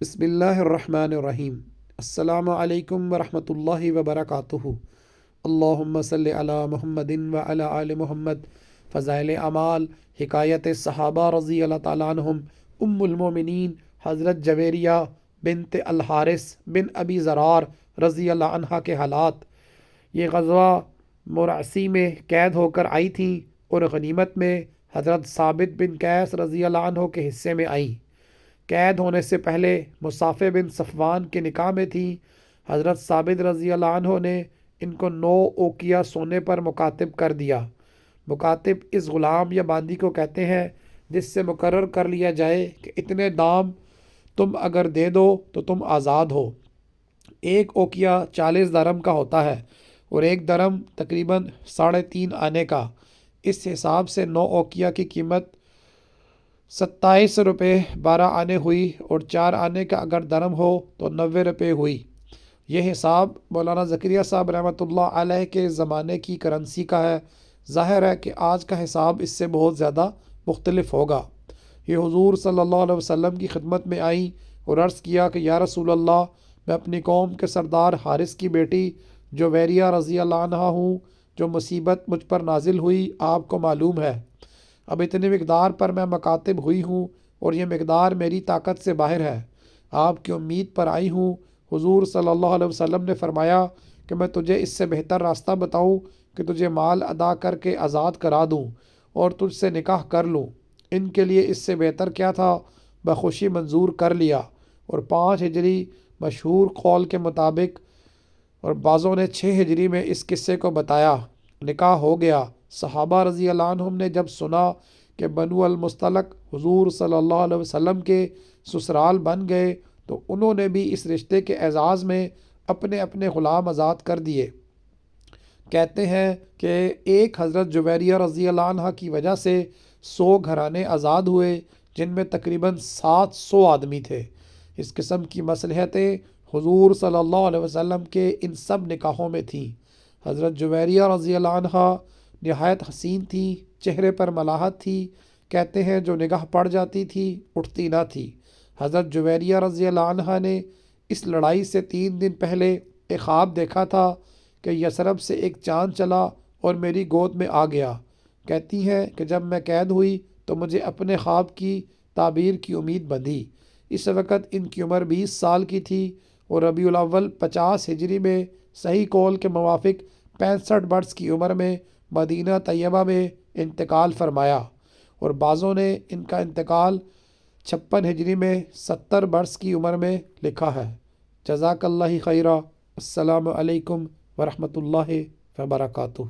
بسم اللہ الرحمن الرحیم۔ السلام علیکم ورحمۃ اللہ وبرکاتہ۔ اللہم صلی علی محمد وعلی آل محمد۔ فضائل اعمال، حکایت صحابہ رضی اللہ تعالیٰ عنہم۔ المومنین حضرت جویریہ بنت الحارث بن ابی زرار رضی اللہ عنہ کے حالات۔ یہ غزوہ مرعسی میں قید ہو کر آئی تھیں اور غنیمت میں حضرت ثابت بن قیس رضی اللہ عنہ کے حصے میں آئیں۔ قید ہونے سے پہلے مصافح بن صفوان کے نکاح میں تھیں۔ حضرت ثابت رضی اللہ عنہ نے ان کو 9 اوقیہ سونے پر مکاتب کر دیا۔ مکاتب اس غلام یا باندی کو کہتے ہیں جس سے مقرر کر لیا جائے کہ اتنے دام تم اگر دے دو تو تم آزاد ہو۔ 1 اوقیہ 40 درہم کا ہوتا ہے اور 1 درہم تقریباً 3.5 آنے کا۔ اس حساب سے 9 اوقیہ کی قیمت 27 روپے 12 آنے ہوئی اور 4 آنے کا اگر درہم ہو تو 90 روپے ہوئی۔ یہ حساب مولانا زکریا صاحب رحمۃ اللہ علیہ کے زمانے کی کرنسی کا ہے۔ ظاہر ہے کہ آج کا حساب اس سے بہت زیادہ مختلف ہوگا۔ یہ حضور صلی اللہ علیہ وسلم کی خدمت میں آئیں اور عرض کیا کہ یا رسول اللہ، میں اپنی قوم کے سردار حارث کی بیٹی جویریہ رضی اللہ عنہ ہوں۔ جو مصیبت مجھ پر نازل ہوئی آپ کو معلوم ہے۔ اب اتنی مقدار پر میں مکاتب ہوئی ہوں اور یہ مقدار میری طاقت سے باہر ہے۔ آپ کی امید پر آئی ہوں۔ حضور صلی اللہ علیہ وسلم نے فرمایا کہ میں تجھے اس سے بہتر راستہ بتاؤں کہ تجھے مال ادا کر کے آزاد کرا دوں اور تجھ سے نکاح کر لوں۔ ان کے لیے اس سے بہتر کیا تھا؟ بخوشی منظور کر لیا۔ اور 5 ہجری مشہور قول کے مطابق اور بعضوں نے 6 ہجری میں اس قصے کو بتایا۔ نکاح ہو گیا۔ صحابہ رضی اللہ عنہم نے جب سنا کہ بنو المستلق حضور صلی اللہ علیہ وسلم کے سسرال بن گئے تو انہوں نے بھی اس رشتے کے اعزاز میں اپنے اپنے غلام آزاد کر دیے۔ کہتے ہیں کہ ایک حضرت جویریہ رضی اللہ عنہ کی وجہ سے 100 گھرانے آزاد ہوئے جن میں تقریباً 700 آدمی تھے۔ اس قسم کی مصلحتیں حضور صلی اللہ علیہ وسلم کے ان سب نکاحوں میں تھیں۔ حضرت جویریہ رضی اللہ عنہ نہایت حسین تھی، چہرے پر ملاحت تھی۔ کہتے ہیں جو نگاہ پڑ جاتی تھی اٹھتی نہ تھی۔ حضرت جویریہ رضی اللہ عنہ نے اس لڑائی سے 3 دن پہلے ایک خواب دیکھا تھا کہ یثرب سے ایک چاند چلا اور میری گود میں آ گیا۔ کہتی ہیں کہ جب میں قید ہوئی تو مجھے اپنے خواب کی تعبیر کی امید بندھی۔ اس وقت ان کی عمر 20 سال کی تھی اور ربیع الاول 50 ہجری میں صحیح قول کے موافق 65 برس کی عمر میں مدینہ طیبہ میں انتقال فرمایا، اور بعضوں نے ان کا انتقال 56 ہجری میں 70 برس کی عمر میں لکھا ہے۔ جزاک اللہ خیرہ۔ السلام علیکم ورحمۃ اللہ وبرکاتہ۔